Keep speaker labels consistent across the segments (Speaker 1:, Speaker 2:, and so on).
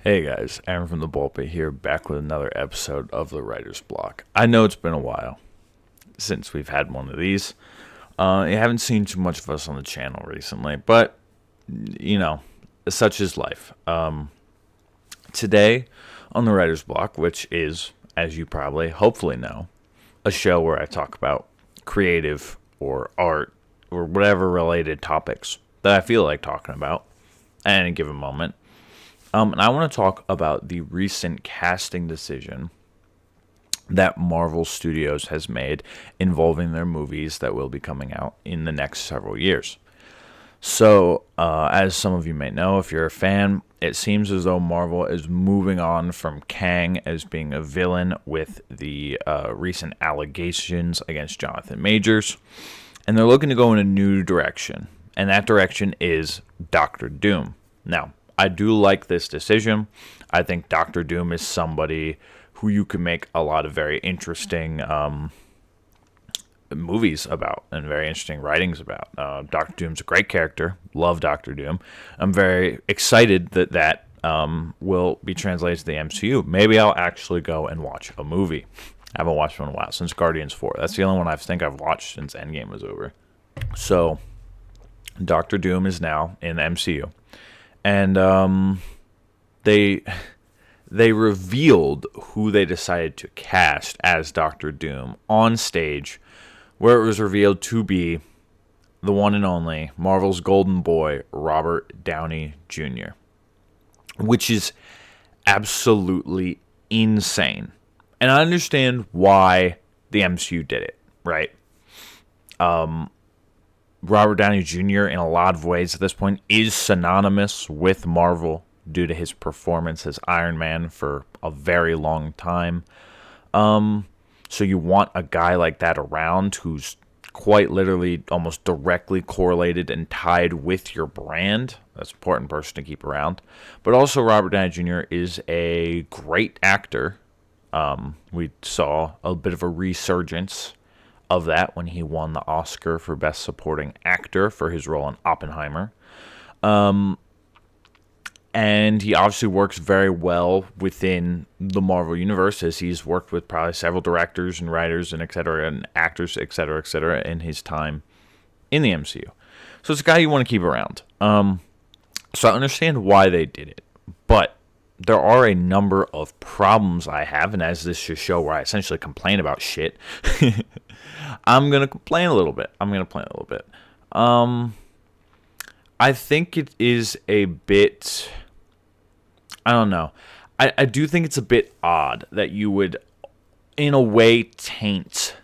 Speaker 1: Hey guys, Aaron from the Ballpit here, back with another episode of the Writer's Block. I know it's been a while since we've had one of these. You haven't seen too much of us on the channel recently, but, such is life. Today on the Writer's Block, which is, as you probably hopefully know, a show where I talk about creative or art or whatever related topics that I feel like talking about at any given moment. And I want to talk about the recent casting decision that Marvel Studios has made involving their movies that will be coming out in the next several years. So, as some of you may know, if you're a fan, it seems as though Marvel is moving on from Kang as being a villain with the recent allegations against Jonathan Majors. And they're looking to go in a new direction. And that direction is Doctor Doom. Now, I do like this decision. I think Doctor Doom is somebody who you can make a lot of very interesting movies about and very interesting writings about. Doctor Doom's a great character. Love Doctor Doom. I'm very excited that will be translated to the MCU. Maybe I'll actually go and watch a movie. I haven't watched one in a while, since Guardians 4. That's the only one I think I've watched since Endgame was over. So, Doctor Doom is now in the MCU. And they revealed who they decided to cast as Doctor Doom on stage, where it was revealed to be the one and only Marvel's golden boy, Robert Downey Jr., which is absolutely insane. And I understand why the MCU did it, right? Robert Downey Jr. in a lot of ways at this point is synonymous with Marvel due to his performance as Iron Man for a very long time. So you want a guy like that around who's quite literally almost directly correlated and tied with your brand. That's an important person to keep around. But also Robert Downey Jr. is a great actor. We saw a bit of a resurgence of that when he won the Oscar for Best Supporting Actor for his role in Oppenheimer. And he obviously works very well within the Marvel Universe, as he's worked with probably several directors and writers and et cetera, and actors, et cetera, in his time in the MCU. So it's a guy you want to keep around. So I understand why they did it. But there are a number of problems I have, and as this is a show where I essentially complain about shit, I'm going to complain a little bit. I think it is a bit, I don't know. I do think it's a bit odd that you would, in a way, taint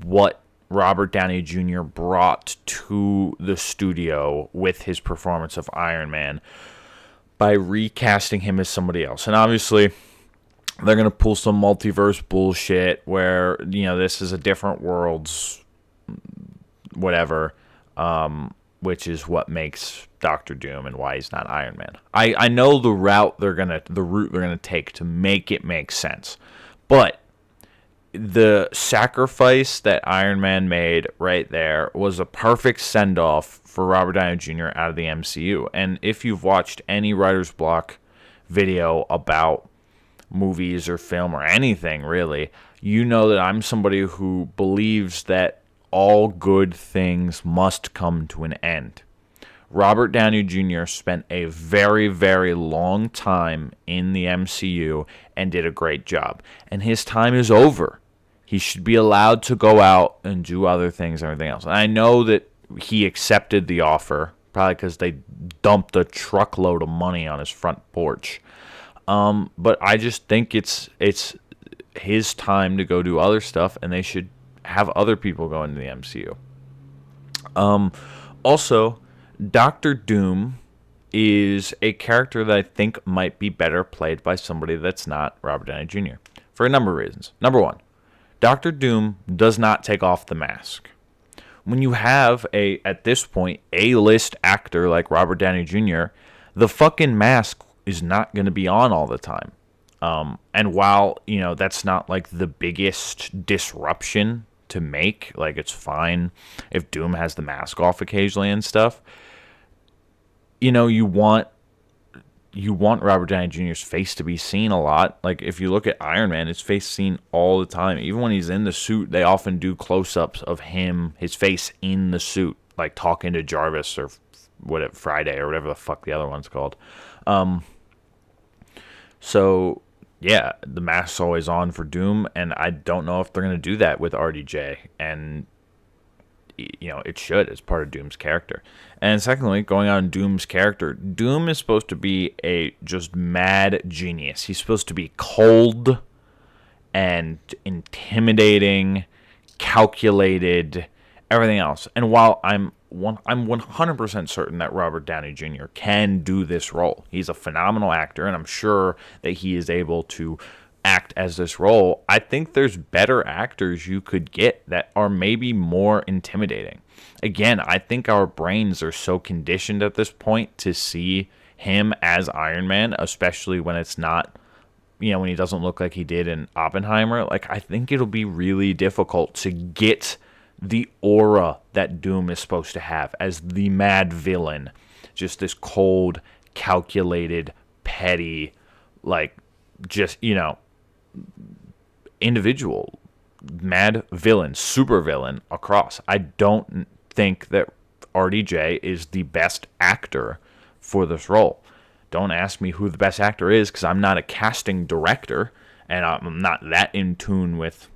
Speaker 1: what Robert Downey Jr. brought to the studio with his performance of Iron Man by recasting him as somebody else. And obviously, they're going to pull some multiverse bullshit where, this is a different world's whatever, which is what makes Doctor Doom and why he's not Iron Man. I know the route they're gonna take to make it make sense. But the sacrifice that Iron Man made right there was a perfect send-off for Robert Downey Jr. out of the MCU. And if you've watched any Writer's Block video about movies or film or anything, really, you know that I'm somebody who believes that all good things must come to an end. Robert Downey Jr. spent a very, very long time in the MCU and did a great job. And his time is over. He should be allowed to go out and do other things and everything else. And I know that he accepted the offer, probably because they dumped a truckload of money on his front porch. But I just think it's his time to go do other stuff, and they should have other people go into the MCU. Also, Doctor Doom is a character that I think might be better played by somebody that's not Robert Downey Jr. for a number of reasons. Number one, Doctor Doom does not take off the mask. When you have at this point, A-list actor like Robert Downey Jr., the fucking mask is not going to be on all the time. And while, that's not like the biggest disruption to make, like it's fine if Doom has the mask off occasionally and stuff, you want you want Robert Downey Jr.'s face to be seen a lot. Like, if you look at Iron Man, his face seen all the time. Even when he's in the suit, they often do close-ups of his face in the suit, like talking to Jarvis or whatever, Friday or whatever the fuck the other one's called. So, yeah, the mask's always on for Doom, and I don't know if they're going to do that with RDJ. And, it should. It's part of Doom's character. And secondly, going on Doom's character, Doom is supposed to be a just mad genius. He's supposed to be cold and intimidating, calculated, everything else. And while I'm 100% certain that Robert Downey Jr. can do this role, he's a phenomenal actor, and I'm sure that he is able to act as this role. I think there's better actors you could get that are maybe more intimidating. Again, I think our brains are so conditioned at this point to see him as Iron Man, especially when it's not, when he doesn't look like he did in Oppenheimer. Like, I think it'll be really difficult to get the aura that Doom is supposed to have as the mad villain. Just this cold, calculated, petty, like, just, individual, mad villain, super villain across. I don't think that RDJ is the best actor for this role. Don't ask me who the best actor is, because I'm not a casting director, and I'm not that in tune with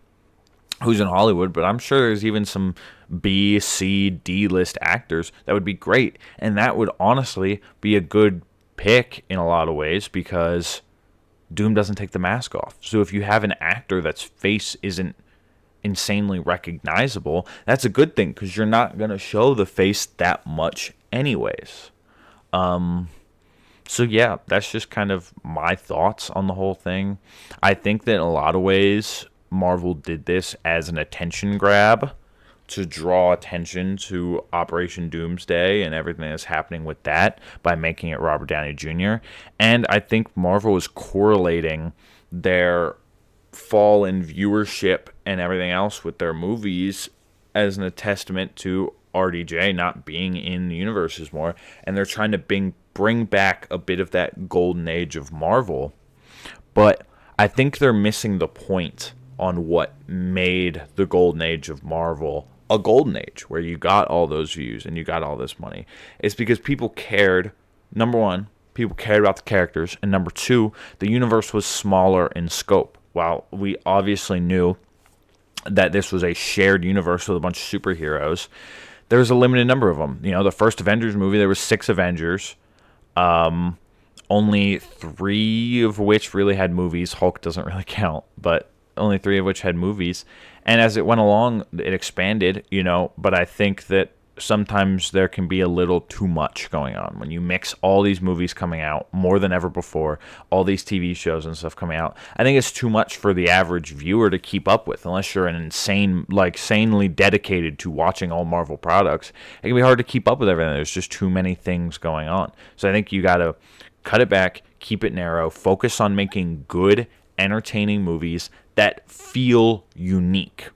Speaker 1: who's in Hollywood, but I'm sure there's even some B, C, D list actors that would be great, and that would honestly be a good pick in a lot of ways, because Doom doesn't take the mask off. So if you have an actor that's face isn't insanely recognizable, that's a good thing, because you're not going to show the face that much anyways. So yeah, that's just kind of my thoughts on the whole thing. I think that in a lot of ways, Marvel did this as an attention grab to draw attention to Operation Doomsday and everything that's happening with that by making it Robert Downey Jr. And I think Marvel is correlating their fall in viewership and everything else with their movies as a testament to RDJ not being in the universes more. And they're trying to bring back a bit of that golden age of Marvel. But I think they're missing the point on what made the golden age of Marvel a golden age, where you got all those views and you got all this money. It's because people cared. Number one, people cared about the characters, and number two, the universe was smaller in scope. While we obviously knew that this was a shared universe with a bunch of superheroes, there was a limited number of them. The first Avengers movie, there were 6 Avengers, only 3 of which really had movies. Hulk doesn't really count, but only 3 of which had movies. And as it went along, it expanded, but I think that sometimes there can be a little too much going on when you mix all these movies coming out more than ever before, all these TV shows and stuff coming out. I think it's too much for the average viewer to keep up with, unless you're an sanely dedicated to watching all Marvel products. It can be hard to keep up with everything. There's just too many things going on. So I think you got to cut it back, keep it narrow, focus on making good, entertaining movies that feel unique.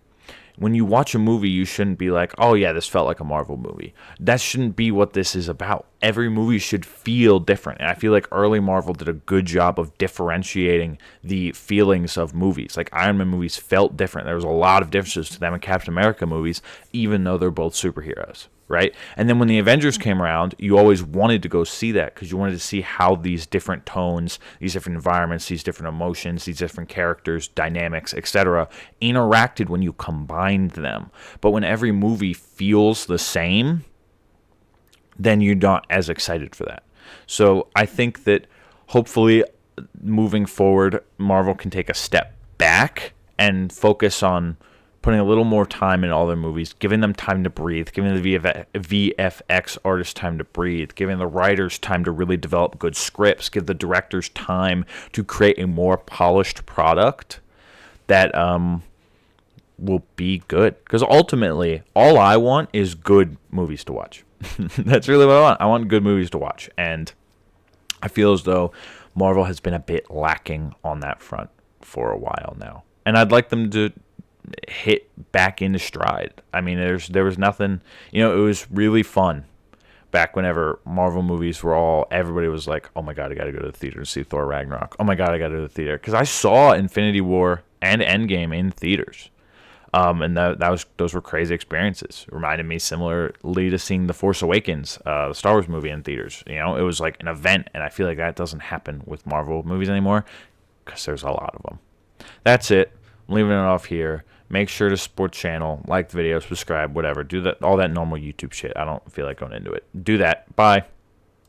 Speaker 1: When you watch a movie, you shouldn't be like, oh yeah, this felt like a Marvel movie. That shouldn't be what this is about. Every movie should feel different. And I feel like early Marvel did a good job of differentiating the feelings of movies. Like Iron Man movies felt different. There was a lot of differences to them and Captain America movies, even though they're both superheroes. Right? And then when the Avengers came around, you always wanted to go see that, because you wanted to see how these different tones, these different environments, these different emotions, these different characters, dynamics, etc. interacted when you combined them. But when every movie feels the same, then you're not as excited for that. So I think that hopefully moving forward, Marvel can take a step back and focus on putting a little more time in all their movies, giving them time to breathe, giving the VFX artists time to breathe, giving the writers time to really develop good scripts, give the directors time to create a more polished product that will be good. Because ultimately, all I want is good movies to watch. That's really what I want. I want good movies to watch. And I feel as though Marvel has been a bit lacking on that front for a while now. And I'd like them to hit back into stride. I mean, there was nothing, it was really fun back whenever Marvel movies were everybody was like, oh my God, I got to go to the theater to see Thor Ragnarok. Oh my God, I got to go to the theater. Because I saw Infinity War and Endgame in theaters. And those were crazy experiences. It reminded me similarly to seeing The Force Awakens, the Star Wars movie in theaters. You know, it was like an event, and I feel like that doesn't happen with Marvel movies anymore because there's a lot of them. That's it. I'm leaving it off here. Make sure to support the channel, like the video, subscribe, whatever. Do that, all that normal YouTube shit. I don't feel like going into it. Do that. Bye.